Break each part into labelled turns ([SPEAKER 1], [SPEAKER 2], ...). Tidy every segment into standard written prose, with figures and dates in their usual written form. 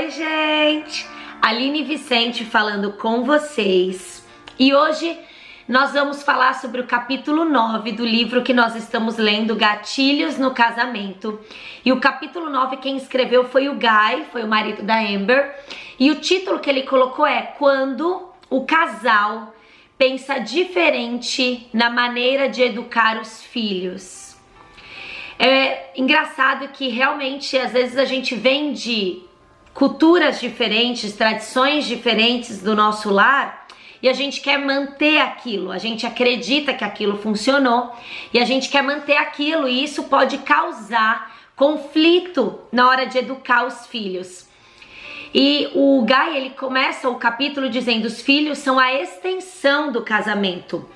[SPEAKER 1] Oi, gente! Aline Vicente falando com vocês. E hoje nós vamos falar sobre o capítulo 9 do livro que nós estamos lendo, Gatilhos no Casamento. E o capítulo 9 quem escreveu foi o Guy, foi o marido da Amber. E o título que ele colocou é Quando o casal pensa diferente na maneira de educar os filhos. É engraçado que realmente às vezes a gente vem de culturas diferentes, tradições diferentes do nosso lar e a gente quer manter aquilo, a gente acredita que aquilo funcionou e a gente quer manter aquilo e isso pode causar conflito na hora de educar os filhos. E o Guy, ele começa o capítulo dizendo: os filhos são a extensão do casamento,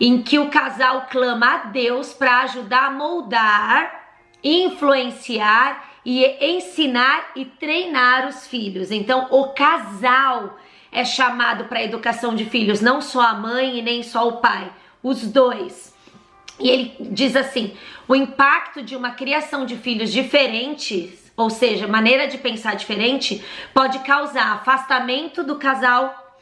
[SPEAKER 1] em que o casal clama a Deus para ajudar a moldar, influenciar e ensinar e treinar os filhos. Então o casal é chamado para a educação de filhos, não só a mãe e nem só o pai, os dois. E ele diz assim: o impacto de uma criação de filhos diferentes, ou seja, maneira de pensar diferente, pode causar afastamento do casal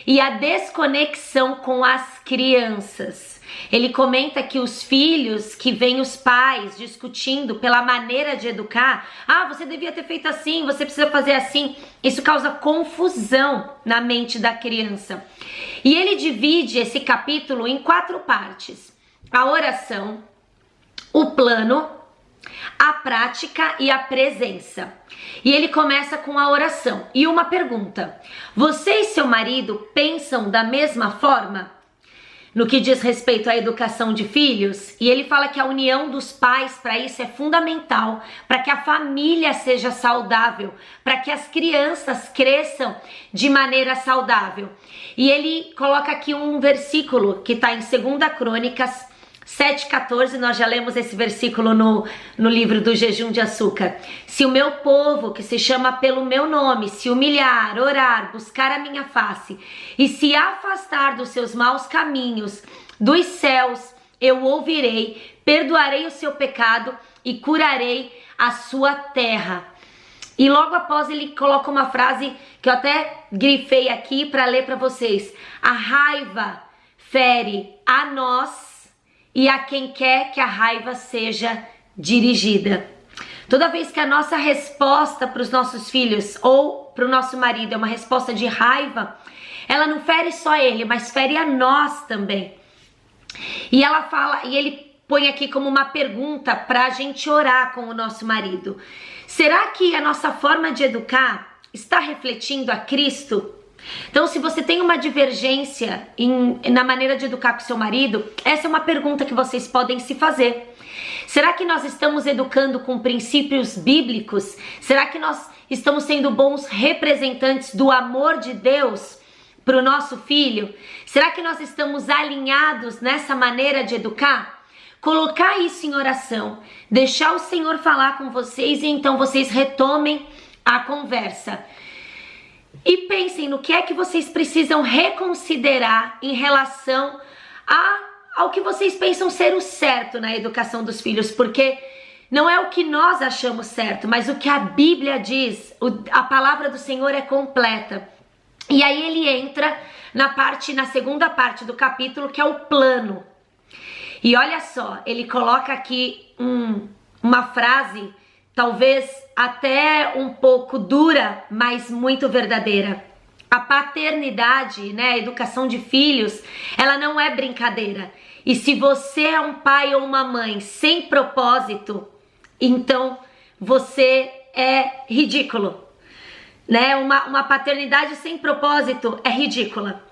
[SPEAKER 1] e a desconexão com as crianças. Ele comenta que os filhos que veem os pais discutindo pela maneira de educar, você devia ter feito assim, você precisa fazer assim, isso causa confusão na mente da criança. E ele divide esse capítulo em 4 partes: a oração, o plano, a prática e a presença. E ele começa com a oração e uma pergunta: você e seu marido pensam da mesma forma no que diz respeito à educação de filhos? E ele fala que a união dos pais para isso é fundamental, para que a família seja saudável, para que as crianças cresçam de maneira saudável. E ele coloca aqui um versículo que está em 2 Crônicas 7,14, nós já lemos esse versículo no livro do Jejum de Açúcar. Se o meu povo, que se chama pelo meu nome, se humilhar, orar, buscar a minha face e se afastar dos seus maus caminhos, dos céus eu ouvirei, perdoarei o seu pecado e curarei a sua terra. E logo após ele coloca uma frase que eu até grifei aqui para ler para vocês: a raiva fere a nós e a quem quer que a raiva seja dirigida. Toda vez que a nossa resposta para os nossos filhos ou para o nosso marido é uma resposta de raiva, ela não fere só ele, mas fere a nós também. E ela fala, e ele põe aqui como uma pergunta para a gente orar com o nosso marido: será que a nossa forma de educar está refletindo a Cristo? Então, se você tem uma divergência na maneira de educar com seu marido, essa é uma pergunta que vocês podem se fazer. Será que nós estamos educando com princípios bíblicos? Será que nós estamos sendo bons representantes do amor de Deus para o nosso filho? Será que nós estamos alinhados nessa maneira de educar? Colocar isso em oração, deixar o Senhor falar com vocês e então vocês retomem a conversa. E pensem no que é que vocês precisam reconsiderar em relação ao que vocês pensam ser o certo na educação dos filhos, porque não é o que nós achamos certo, mas o que a Bíblia diz. A palavra do Senhor é completa. E aí ele entra na segunda parte do capítulo, que é o plano. E olha só, ele coloca aqui uma frase talvez até um pouco dura, mas muito verdadeira. A paternidade, a educação de filhos, ela não é brincadeira. E se você é um pai ou uma mãe sem propósito, então você é ridículo. Uma paternidade sem propósito é ridícula.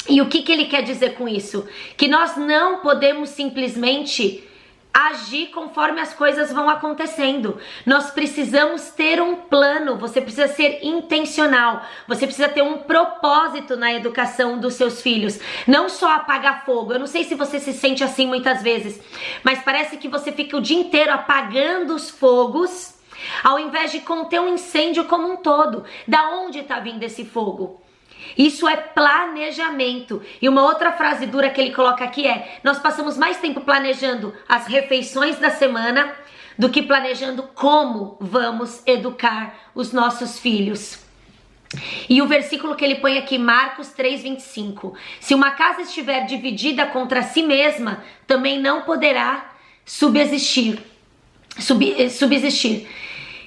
[SPEAKER 1] E o que ele quer dizer com isso? Que nós não podemos simplesmente agir conforme as coisas vão acontecendo. Nós precisamos ter um plano, você precisa ser intencional, você precisa ter um propósito na educação dos seus filhos, não só apagar fogo. Eu não sei se você se sente assim muitas vezes, mas parece que você fica o dia inteiro apagando os fogos, ao invés de conter um incêndio como um todo. Da onde está vindo esse fogo? Isso é planejamento. E uma outra frase dura que ele coloca aqui é: nós passamos mais tempo planejando as refeições da semana do que planejando como vamos educar os nossos filhos. E o versículo que ele põe aqui, Marcos 3:25. Se uma casa estiver dividida contra si mesma, também não poderá subsistir.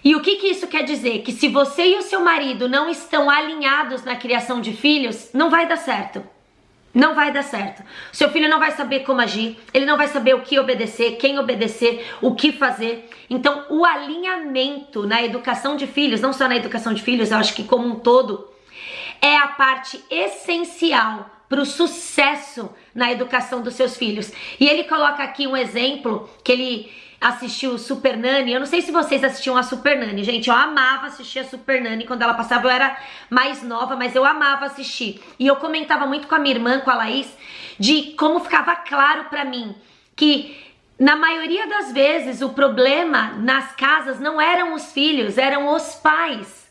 [SPEAKER 1] E o que isso quer dizer? Que se você e o seu marido não estão alinhados na criação de filhos, não vai dar certo. Não vai dar certo. O seu filho não vai saber como agir, ele não vai saber o que obedecer, quem obedecer, o que fazer. Então, o alinhamento na educação de filhos, não só na educação de filhos, eu acho que como um todo, é a parte essencial para o sucesso na educação dos seus filhos. E ele coloca aqui um exemplo que ele assistiu Super Nanny. Eu não sei se vocês assistiam a Super Nanny, gente. Eu amava assistir a Super Nanny. Quando ela passava eu era mais nova, mas eu amava assistir. E eu comentava muito com a minha irmã, com a Laís, de como ficava claro pra mim que na maioria das vezes o problema nas casas não eram os filhos, eram os pais.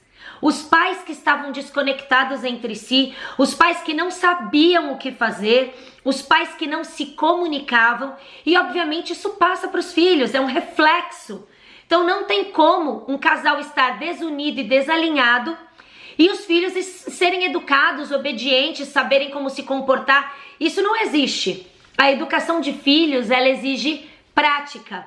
[SPEAKER 1] Os pais que estavam desconectados entre si, os pais que não sabiam o que fazer, os pais que não se comunicavam, e obviamente isso passa para os filhos, é um reflexo. Então não tem como um casal estar desunido e desalinhado e os filhos serem educados, obedientes, saberem como se comportar. Isso não existe. A educação de filhos, ela exige prática,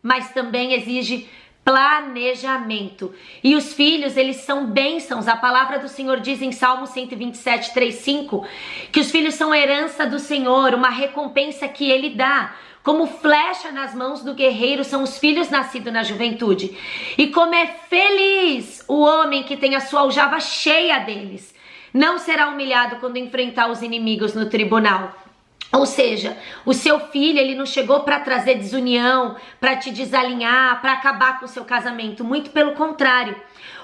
[SPEAKER 1] mas também exige planejamento. E os filhos, eles são bênçãos. A palavra do Senhor diz em Salmo 127, 3:5, que os filhos são herança do Senhor, uma recompensa que Ele dá. Como flecha nas mãos do guerreiro são os filhos nascidos na juventude. E como é feliz o homem que tem a sua aljava cheia deles. Não será humilhado quando enfrentar os inimigos no tribunal. Ou seja, o seu filho, ele não chegou para trazer desunião, para te desalinhar, para acabar com o seu casamento. Muito pelo contrário.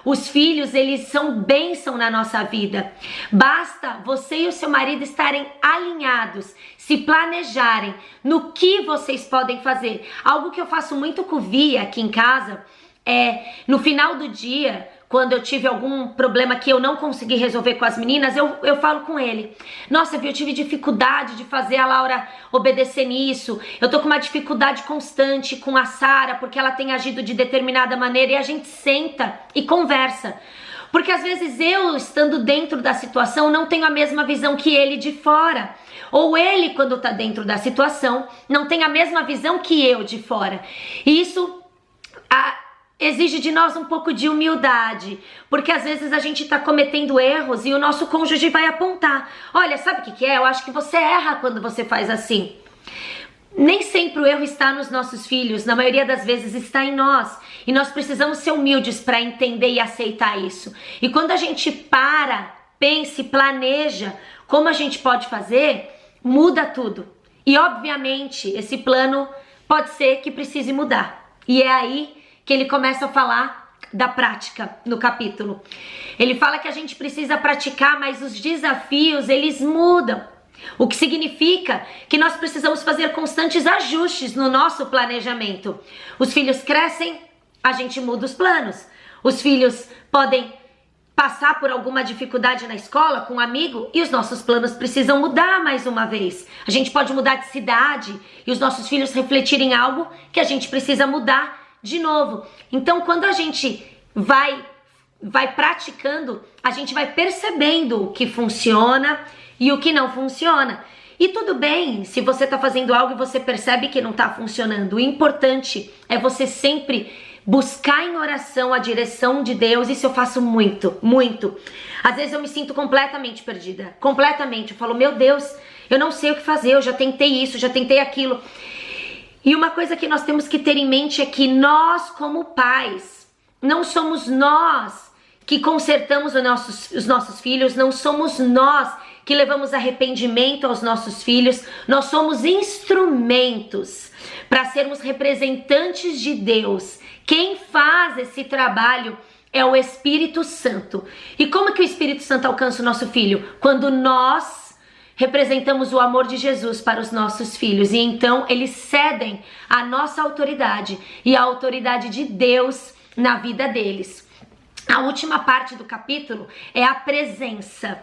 [SPEAKER 1] Os filhos, eles são bênção na nossa vida. Basta você e o seu marido estarem alinhados, se planejarem no que vocês podem fazer. Algo que eu faço muito com o Via aqui em casa é, no final do dia, quando eu tive algum problema que eu não consegui resolver com as meninas, eu falo com ele. Nossa, eu tive dificuldade de fazer a Laura obedecer nisso. Eu tô com uma dificuldade constante com a Sara, porque ela tem agido de determinada maneira, e a gente senta e conversa. Porque às vezes eu, estando dentro da situação, não tenho a mesma visão que ele de fora. Ou ele, quando tá dentro da situação, não tem a mesma visão que eu de fora. E isso exige de nós um pouco de humildade, porque às vezes a gente tá cometendo erros e o nosso cônjuge vai apontar. Olha, sabe o que é? Eu acho que você erra quando você faz assim. Nem sempre o erro está nos nossos filhos, na maioria das vezes está em nós. E nós precisamos ser humildes para entender e aceitar isso. E quando a gente pensa e planeja como a gente pode fazer, muda tudo. E obviamente esse plano pode ser que precise mudar. E é aí que ele começa a falar da prática no capítulo. Ele fala que a gente precisa praticar, mas os desafios, eles mudam. O que significa que nós precisamos fazer constantes ajustes no nosso planejamento. Os filhos crescem, a gente muda os planos. Os filhos podem passar por alguma dificuldade na escola com um amigo e os nossos planos precisam mudar mais uma vez. A gente pode mudar de cidade e os nossos filhos refletirem algo que a gente precisa mudar de novo. Então, quando a gente vai praticando, a gente vai percebendo o que funciona e o que não funciona. E tudo bem se você tá fazendo algo e você percebe que não tá funcionando. O importante é você sempre buscar em oração a direção de Deus. Isso eu faço muito, muito. Às vezes eu me sinto completamente perdida, completamente. Eu falo, meu Deus, eu não sei o que fazer, eu já tentei isso, já tentei aquilo. E uma coisa que nós temos que ter em mente é que nós, como pais, não somos nós que consertamos os nossos filhos, não somos nós que levamos arrependimento aos nossos filhos, nós somos instrumentos para sermos representantes de Deus. Quem faz esse trabalho é o Espírito Santo. E como que o Espírito Santo alcança o nosso filho? Quando nós representamos o amor de Jesus para os nossos filhos, e então eles cedem a nossa autoridade e a autoridade de Deus na vida deles. A última parte do capítulo é a presença.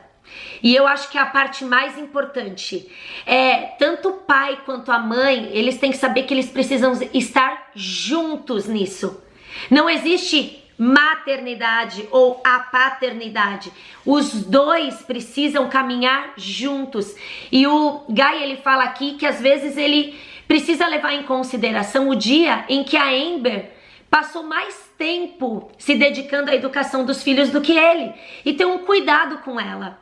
[SPEAKER 1] E eu acho que a parte mais importante é tanto o pai quanto a mãe, eles têm que saber que eles precisam estar juntos nisso. Não existe maternidade ou a paternidade. Os dois precisam caminhar juntos. E o Guy, ele fala aqui que às vezes ele precisa levar em consideração o dia em que a Amber passou mais tempo se dedicando à educação dos filhos do que ele. E ter um cuidado com ela.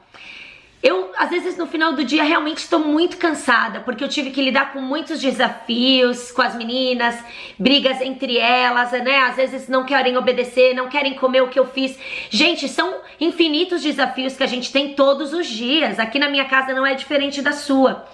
[SPEAKER 1] Eu, às vezes, no final do dia, realmente estou muito cansada, porque eu tive que lidar com muitos desafios com as meninas, brigas entre elas, né? Às vezes não querem obedecer, não querem comer o que eu fiz. Gente, são infinitos desafios que a gente tem todos os dias. Aqui na minha casa não é diferente da sua.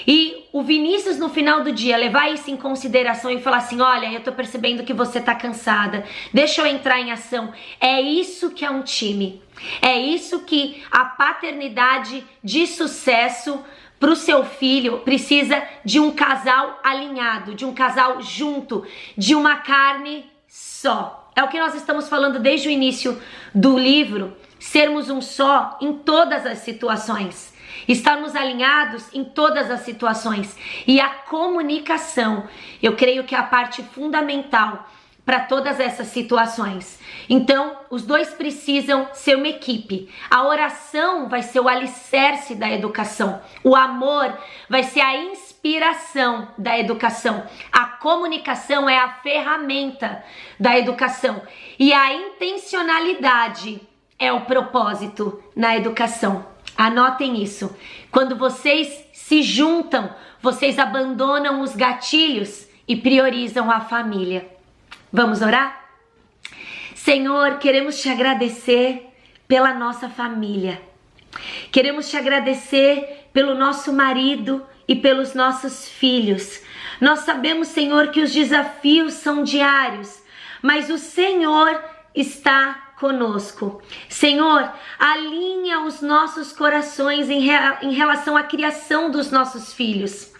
[SPEAKER 1] E o Vinícius, no final do dia, levar isso em consideração e falar assim, olha, eu tô percebendo que você tá cansada, deixa eu entrar em ação. É isso que é um time. É isso que a paternidade de sucesso para o seu filho precisa, de um casal alinhado, de um casal junto, de uma carne só. É o que nós estamos falando desde o início do livro, sermos um só em todas as situações. Estarmos alinhados em todas as situações. E a comunicação, eu creio que é a parte fundamental para todas essas situações. Então, os dois precisam ser uma equipe. A oração vai ser o alicerce da educação. O amor vai ser a inspiração da educação. A comunicação é a ferramenta da educação. E a intencionalidade é o propósito na educação. Anotem isso. Quando vocês se juntam, vocês abandonam os gatilhos e priorizam a família. Vamos orar? Senhor, queremos te agradecer pela nossa família. Queremos te agradecer pelo nosso marido e pelos nossos filhos. Nós sabemos, Senhor, que os desafios são diários, mas o Senhor está conosco. Senhor, alinha os nossos corações em relação à criação dos nossos filhos.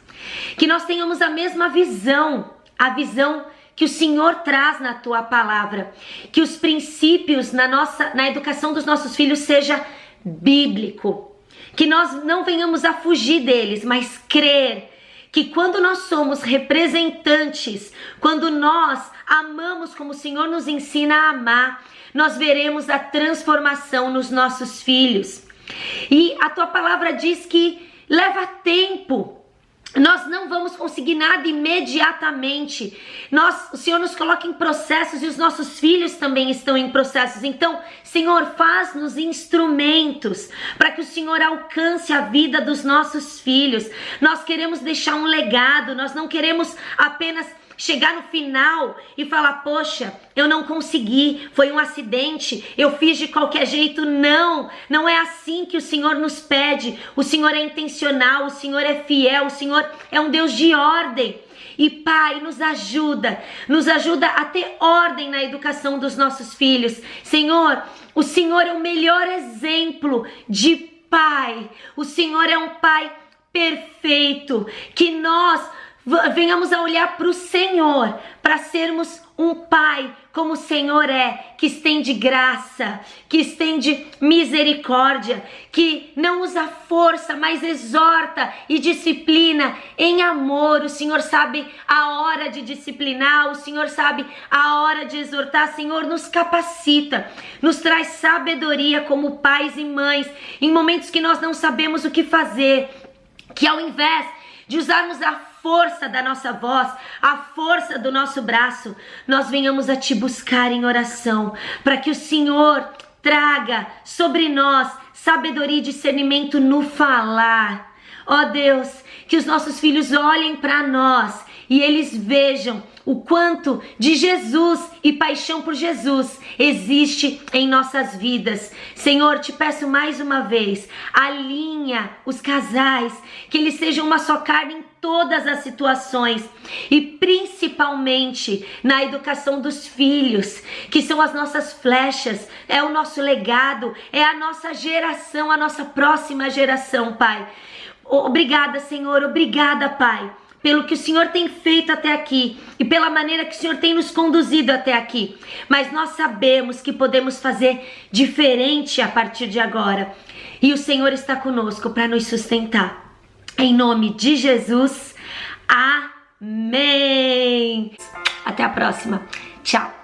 [SPEAKER 1] Que nós tenhamos a mesma visão, a visão que o Senhor traz na tua palavra. Que os princípios na educação dos nossos filhos seja bíblico. Que nós não venhamos a fugir deles, mas crer que quando nós somos representantes, quando nós amamos como o Senhor nos ensina a amar, nós veremos a transformação nos nossos filhos. E a tua palavra diz que leva tempo. Nós não vamos conseguir nada imediatamente. O Senhor nos coloca em processos e os nossos filhos também estão em processos. Então, Senhor, faz-nos instrumentos para que o Senhor alcance a vida dos nossos filhos. Nós queremos deixar um legado, nós não queremos apenas chegar no final e falar, poxa, eu não consegui, foi um acidente, eu fiz de qualquer jeito. Não, não é assim que o Senhor nos pede. O Senhor é intencional, o Senhor é fiel, o Senhor é um Deus de ordem. E Pai, nos ajuda a ter ordem na educação dos nossos filhos. Senhor, o Senhor é o melhor exemplo de pai. O Senhor é um pai perfeito, que nós venhamos a olhar para o Senhor, para sermos um pai como o Senhor é, que estende graça, que estende misericórdia, que não usa força, mas exorta e disciplina em amor. O Senhor sabe a hora de disciplinar, o Senhor sabe a hora de exortar. Senhor, nos capacita, nos traz sabedoria como pais e mães, em momentos que nós não sabemos o que fazer, que ao invés de usarmos a força da nossa voz, a força do nosso braço, nós venhamos a te buscar em oração, para que o Senhor traga sobre nós sabedoria e discernimento no falar. Ó Deus, que os nossos filhos olhem para nós e eles vejam o quanto de Jesus e paixão por Jesus existe em nossas vidas. Senhor, te peço mais uma vez, alinha os casais, que eles sejam uma só carne em todas as situações e principalmente na educação dos filhos, que são as nossas flechas, é o nosso legado, é a nossa geração, a nossa próxima geração, Pai. Obrigada, Senhor, obrigada, Pai, pelo que o Senhor tem feito até aqui e pela maneira que o Senhor tem nos conduzido até aqui. Mas nós sabemos que podemos fazer diferente a partir de agora. E o Senhor está conosco para nos sustentar. Em nome de Jesus, amém. Até a próxima. Tchau.